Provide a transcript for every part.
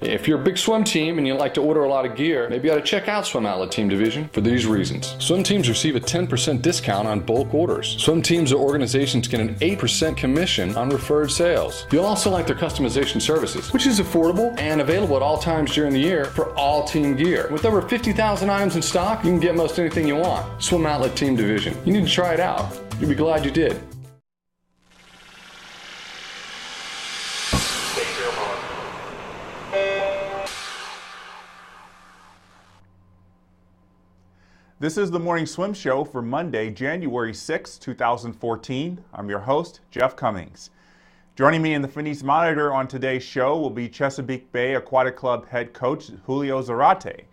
If you're a big swim team and you like to order a lot of gear, maybe you ought to check out Swim Outlet Team Division for these reasons. Swim teams receive a 10% discount on bulk orders. Swim teams or organizations get an 8% commission on referred sales. You'll also like their customization services, which is affordable and available at all times during the year for all team gear. With over 50,000 items in stock, you can get most anything you want. Swim Outlet Team Division. You need to try it out. You'll be glad you did. This is the Morning Swim Show for Monday, January 6, 2014. I'm your host, Jeff Cummings. Joining me in the Finney's Monitor on today's show will be Chesapeake Bay Aquatic Club head coach Julio Zarate.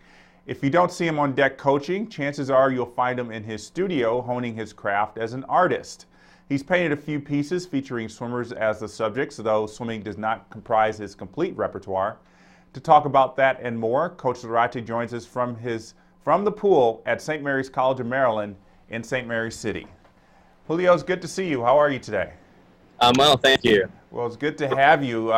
If you don't see him on deck coaching, chances are you'll find him in his studio honing his craft as an artist. He's painted a few pieces featuring swimmers as the subjects, though swimming does not comprise his complete repertoire. To talk about that and more, Coach Zarate joins us from the pool at St. Mary's College of Maryland in St. Mary's City. Julio, it's good to see you. How are you today? Well, thank you. Well, it's good to have you.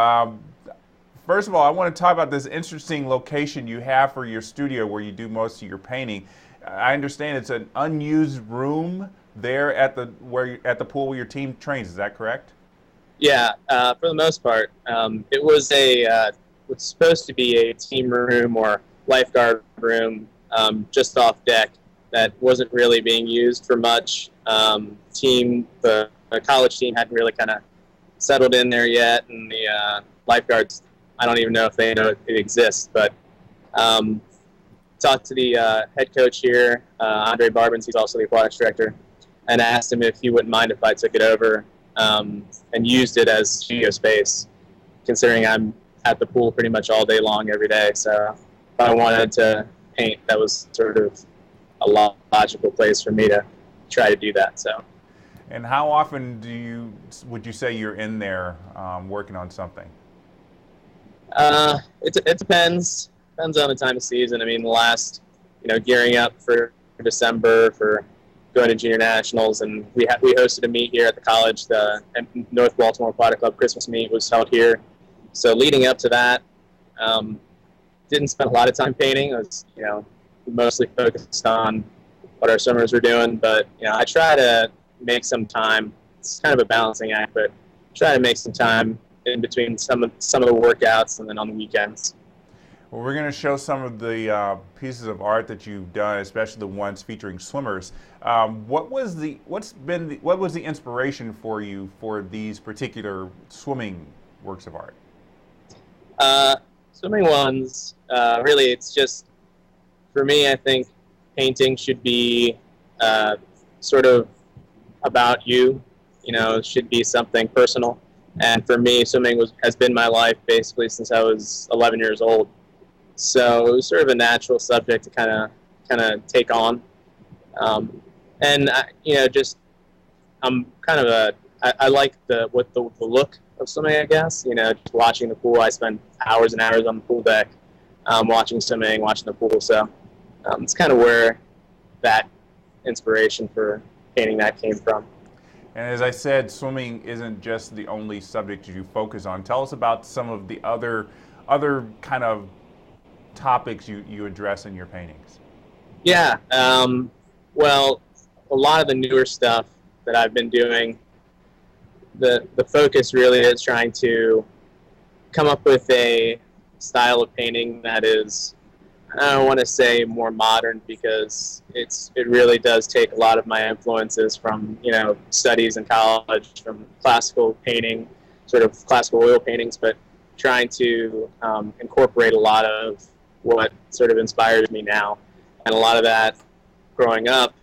First of all, I want to talk about this interesting location you have for your studio where you do most of your painting. I understand it's an unused room there at the pool where your team trains. Is that correct? Yeah, for the most part. It was was supposed to be a team room or lifeguard room just off deck that wasn't really being used for much. The college team hadn't really kind of settled in there yet, and the lifeguards, I don't even know if they know it exists, but talked to the head coach here, Andre Barbans, he's also the aquatics director, and asked him if he wouldn't mind if I took it over and used it as studio space, considering I'm at the pool pretty much all day long every day. So if I wanted to paint, that was sort of a logical place for me to try to do that. So. And how often would you say you're in there working on something? It depends. Depends on the time of season. I mean, the last, gearing up for December for going to junior nationals, and we hosted a meet here at the college. The North Baltimore Aquatic Club Christmas meet was held here. So leading up to that, didn't spend a lot of time painting. I was, mostly focused on what our swimmers were doing. But I try to make some time. It's kind of a balancing act, but try to make some time in between some of the workouts and then on the weekends. Well, we're going to show some of the pieces of art that you've done, especially the ones featuring swimmers. What was the inspiration for you for these particular swimming works of art? Swimming ones, really, it's just, for me, I think painting should be sort of about you. It should be something personal. And for me, swimming has been my life basically since I was 11 years old. So it was sort of a natural subject to kind of take on. And I'm kind of I like the look of swimming, I guess. Just watching the pool. I spend hours and hours on the pool deck, watching swimming, watching the pool. So it's kind of where that inspiration for painting that came from. And as I said, swimming isn't just the only subject you focus on. Tell us about some of the other kind of topics you address in your paintings. Yeah, well, a lot of the newer stuff that I've been doing, the focus really is trying to come up with a style of painting that is, I don't want to say more modern, because it really does take a lot of my influences from studies in college, from classical painting, sort of classical oil paintings, but trying to incorporate a lot of what sort of inspires me now. And a lot of that growing up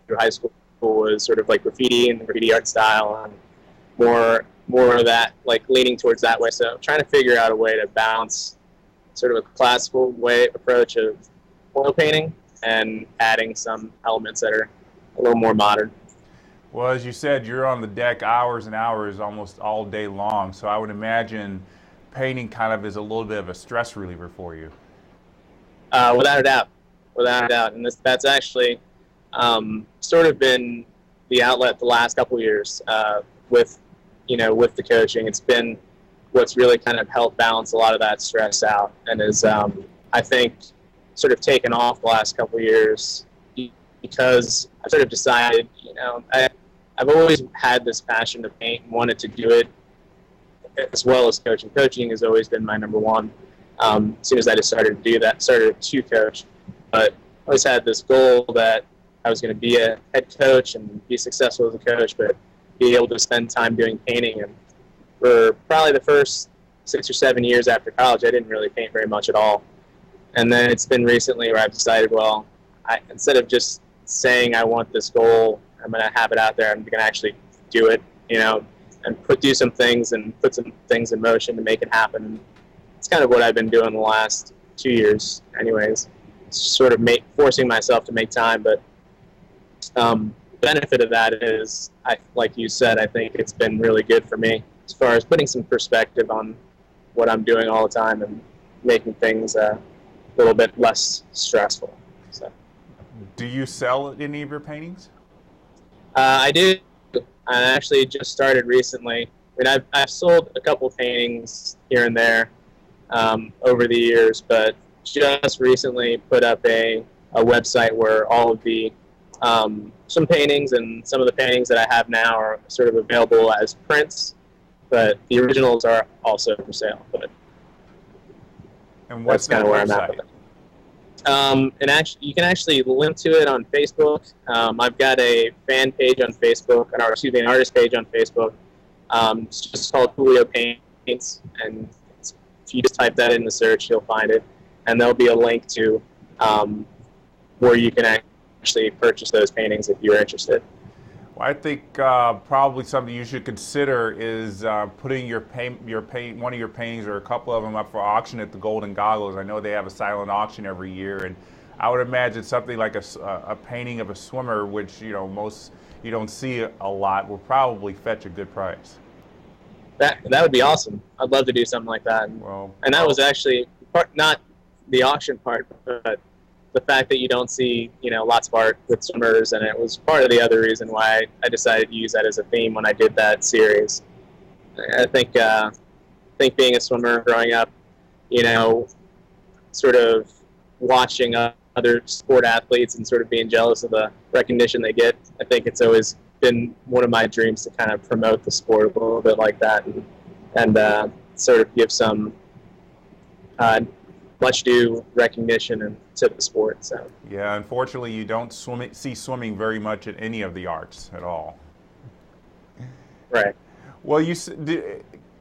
through high school was sort of like graffiti and the graffiti art style, and more of that, like leaning towards that way. So trying to figure out a way to balance sort of a classical approach of oil painting and adding some elements that are a little more modern. Well, as you said, you're on the deck hours and hours almost all day long, so I would imagine painting kind of is a little bit of a stress reliever for you. Without a doubt. And that's actually sort of been the outlet the last couple of years with the coaching. It's been what's really kind of helped balance a lot of that stress out, and is I think sort of taken off the last couple of years because I've sort of decided, I've always had this passion to paint and wanted to do it as well as coaching. Coaching has always been my number one. As soon as I decided to do that, started to coach, but I always had this goal that I was going to be a head coach and be successful as a coach, but be able to spend time doing painting. And for probably the first 6 or 7 years after college, I didn't really paint very much at all. And then it's been recently where I've decided, well, instead of just saying I want this goal, I'm going to have it out there, I'm going to actually do it, and do some things and put some things in motion to make it happen. It's kind of what I've been doing the last 2 years anyways. It's sort of forcing myself to make time, but the benefit of that is, like you said, I think it's been really good for me as far as putting some perspective on what I'm doing all the time and making things a little bit less stressful. So, do you sell any of your paintings? I do. I actually just started recently. I mean, I've sold a couple paintings here and there over the years, but just recently put up a website where all of the some paintings and some of the paintings that I have now are sort of available as prints, but the originals are also for sale. But and what's that's kind of where I'm at with it. And actually, you can actually link to it on Facebook. I've got a fan page on Facebook, an artist page on Facebook. It's just called Julio Paints, and if you just type that in the search, you'll find it. And there'll be a link to where you can actually purchase those paintings if you're interested. Well, I think probably something you should consider is putting one of your paintings or a couple of them up for auction at the Golden Goggles. I know they have a silent auction every year, and I would imagine something like a painting of a swimmer, which you don't see a lot, will probably fetch a good price. That would be awesome. I'd love to do something like that. And that was actually not the auction part, but the fact that you don't see, lots of art with swimmers, and it was part of the other reason why I decided to use that as a theme when I did that series. I think being a swimmer growing up, sort of watching other sport athletes and sort of being jealous of the recognition they get, I think it's always been one of my dreams to kind of promote the sport a little bit like that and sort of give some much due recognition to the sport. So yeah, unfortunately, you don't see swimming very much in any of the arts at all. Right. Well,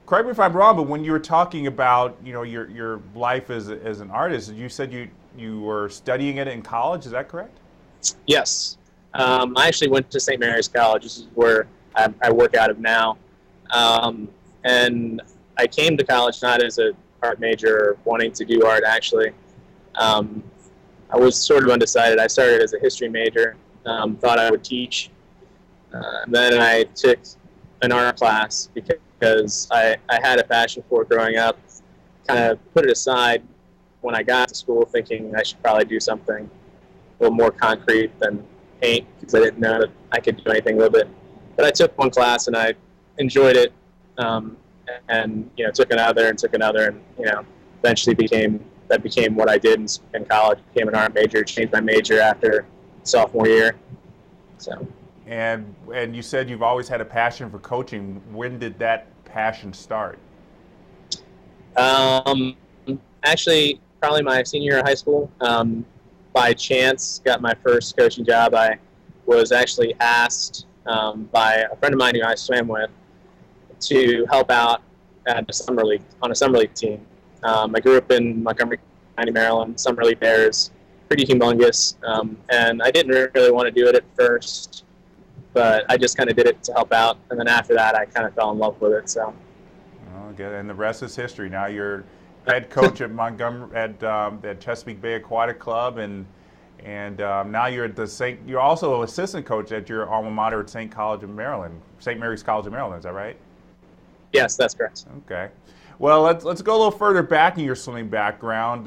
correct me if I'm wrong, but when you were talking about your life as an artist, you said you were studying it in college. Is that correct? Yes. I actually went to St. Mary's College. This is where I work out of now. And I came to college not as a art major or wanting to do art, actually. I was sort of undecided. I started as a history major, thought I would teach. Then I took an art class because I had a passion for it growing up, kind of put it aside when I got to school thinking I should probably do something a little more concrete than paint because I didn't know that I could do anything with it. But I took one class and I enjoyed it, and took another and eventually became what I did in college. Became an art major, changed my major after sophomore year. So. And you said you've always had a passion for coaching. When did that passion start? Actually, probably my senior year of high school. By chance, got my first coaching job. I was actually asked by a friend of mine who I swam with to help out at on a summer league team. I grew up in Montgomery County, Maryland. Summer league there is pretty humongous, and I didn't really want to do it at first, but I just kind of did it to help out, and then after that, I kind of fell in love with it. So. Oh, good. And the rest is history. Now you're head coach at at Chesapeake Bay Aquatic Club, and now you're at you're also assistant coach at your alma mater at St. Mary's College of Maryland. Is that right? Yes, that's correct. Okay. Well, let's go a little further back in your swimming background.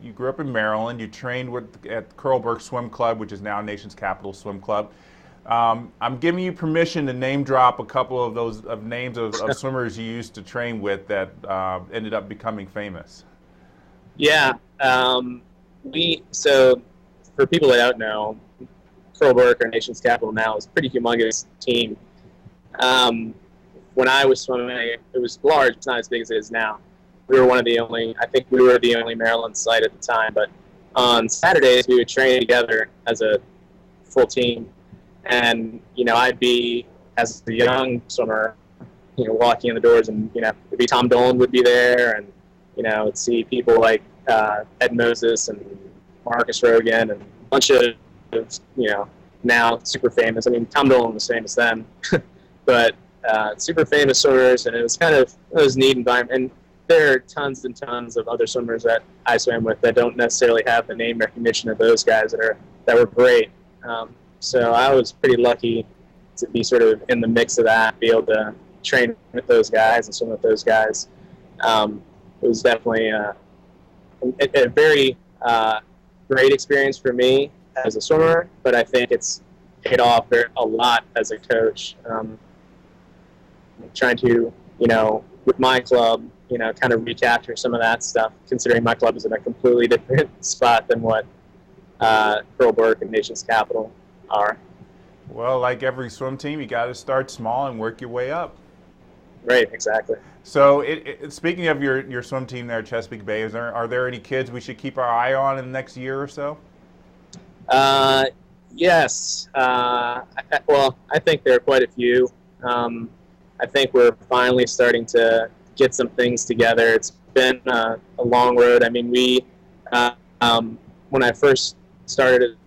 You grew up in Maryland. You trained at Curlburg Swim Club, which is now Nation's Capital Swim Club. I'm giving you permission to name drop a couple of those names of swimmers you used to train with that ended up becoming famous. Yeah. So for people that don't know, Pearl our nation's capital now, is a pretty humongous team. When I was swimming, it was large. It's not as big as it is now. We were I think we were the only Maryland site at the time. But on Saturdays, we would train together as a full team. And, I'd be, as a young swimmer, walking in the doors, and, it'd be Tom Dolan would be there, and, would see people like Ed Moses and Marcus Rogan and a bunch of, now super famous. I mean, Tom Dolan was famous then, but super famous swimmers, and it was a neat environment. And there are tons and tons of other swimmers that I swam with that don't necessarily have the name recognition of those guys that were great. So I was pretty lucky to be sort of in the mix of that, be able to train with those guys and swim with those guys. It was definitely a very great experience for me as a swimmer, but I think it's paid off a lot as a coach. Trying to, with my club, kind of recapture some of that stuff, considering my club is in a completely different spot than what Pearl and Nation's Capital are. Well, like every swim team, you got to start small and work your way up. Right, exactly. So, speaking of your swim team there at Chesapeake Bay, are there any kids we should keep our eye on in the next year or so? Yes. Well, I think there are quite a few. I think we're finally starting to get some things together. It's been a long road. I mean, when I first started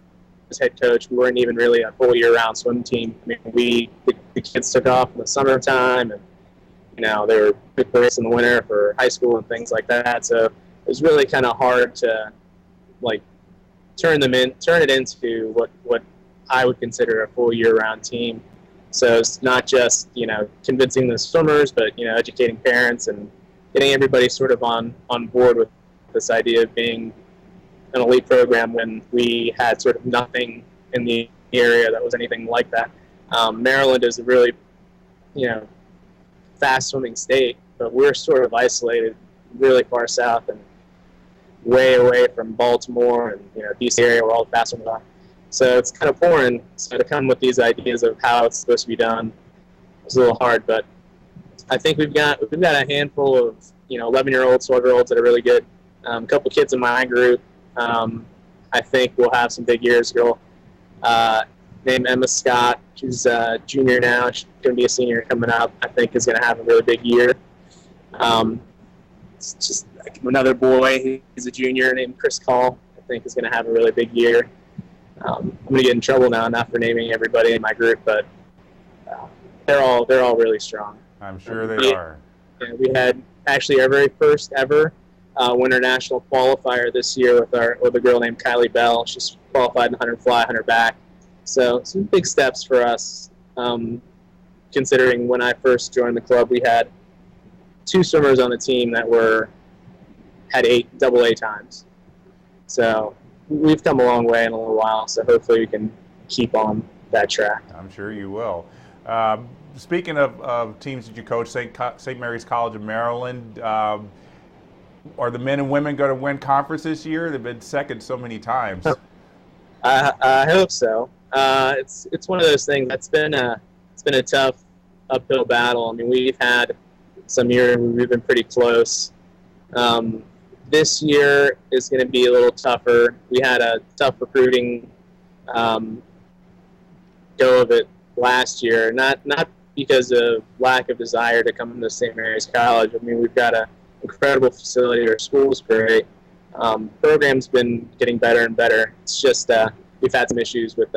as head coach, we weren't even really a full year-round swim team. I mean, the kids took off in the summertime, and they were big breaks in the winter for high school and things like that. So it was really kind of hard to turn it into what I would consider a full year-round team. So it's not just convincing the swimmers, but educating parents and getting everybody sort of on board with this idea of being an elite program when we had sort of nothing in the area that was anything like that. Maryland is a really fast swimming state, but we're sort of isolated really far south and way away from Baltimore and DC area where all the fast swimmers are. So it's kind of foreign. So to come with these ideas of how it's supposed to be done was a little hard, but I think we've got a handful of 11-year-olds, 12-year-olds that are really good. A couple kids in my group. I think we'll have some big years. Girl named Emma Scott. She's a junior now. She's going to be a senior coming up. I think is going to have a really big year. It's just like another boy. He's a junior named Chris Call. I think is going to have a really big year. I'm going to get in trouble now, not for naming everybody in my group, but they're all really strong. I'm sure they are. Yeah, we had actually our very first ever winter national qualifier this year with a girl named Kylie Bell. She's qualified in 100 fly, 100 back. So some big steps for us. Considering when I first joined the club, we had 2 swimmers on the team that had 8 AA times. So we've come a long way in a little while, so hopefully we can keep on that track. I'm sure you will. Speaking of teams that you coach, St. Mary's College of Maryland, are the men and women going to win conference this year? They've been second so many times. I hope so. It's one of those things that's been a tough uphill battle. I mean, we've had some years where we've been pretty close. This year is going to be a little tougher. We had a tough recruiting go of it last year, not because of lack of desire to come to St. Mary's College. I mean, we've got an incredible facility. Our school's great. Program's been getting better and better. It's just we've had some issues with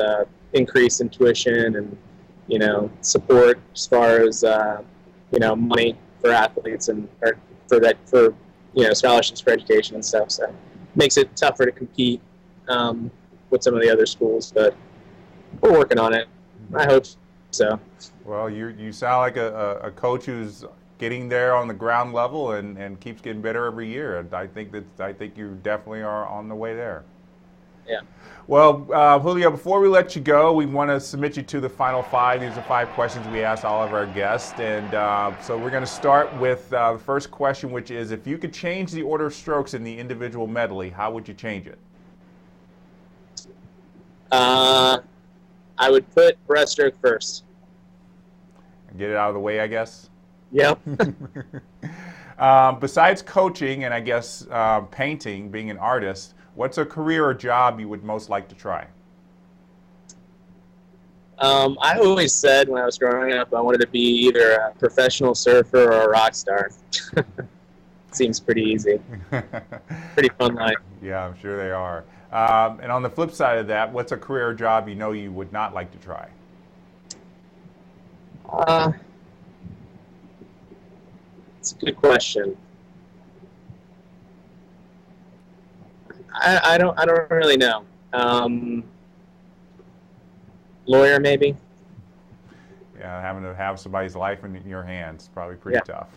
increase in tuition and support as far as money for athletes and for scholarships for education and stuff. So it makes it tougher to compete with some of the other schools, but we're working on it. I hope so. Well, you sound like a coach who's getting there on the ground level and keeps getting better every year. And I think you definitely are on the way there. Yeah. Well, Julio, before we let you go, we want to submit you to the final 5. These are 5 questions we ask all of our guests. And so we're going to start with the first question, which is, if you could change the order of strokes in the individual medley, how would you change it? I would put breaststroke first. Get it out of the way, I guess? Yep. Besides coaching and I guess painting, being an artist, what's a career or job you would most like to try? I always said when I was growing up I wanted to be either a professional surfer or a rock star. Seems pretty easy. Pretty fun life. Yeah, I'm sure they are. And on the flip side of that, what's a career or job you know you would not like to try? It's a good question. I don't really know. Lawyer, maybe. Yeah, having to have somebody's life in your hands is probably pretty tough.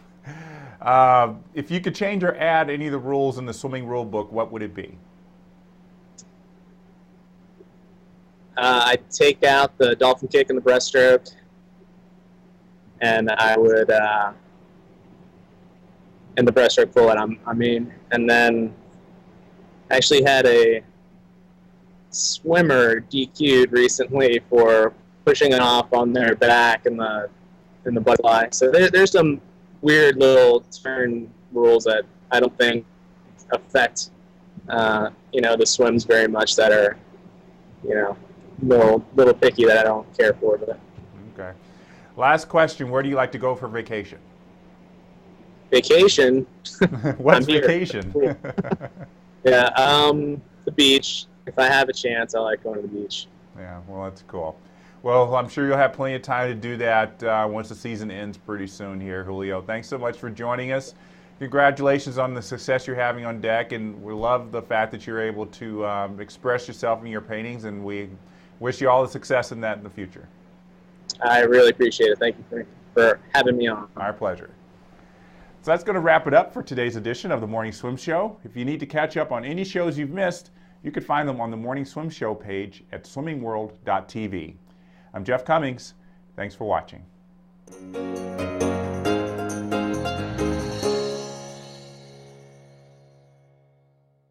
If you could change or add any of the rules in the swimming rule book, what would it be? I'd take out the dolphin kick and the breaststroke, and I would, and the breaststroke pull-out, I mean, and then actually had a swimmer DQ'd recently for pushing it off on their back in the butterfly. So there's some weird little turn rules that I don't think affect, the swims very much, that are, little picky, that I don't care for. But. Okay. Last question, where do you like to go for vacation? Vacation? What's vacation? Yeah, the beach. If I have a chance, I like going to the beach. Yeah, well, that's cool. Well, I'm sure you'll have plenty of time to do that once the season ends pretty soon here, Julio. Thanks so much for joining us. Congratulations on the success you're having on deck, and we love the fact that you're able to express yourself in your paintings, and we wish you all the success in that in the future. I really appreciate it. Thank you for having me on. Our pleasure. So that's going to wrap it up for today's edition of the Morning Swim Show. If you need to catch up on any shows you've missed, you can find them on the Morning Swim Show page at swimmingworld.tv. I'm Jeff Cummings. Thanks for watching.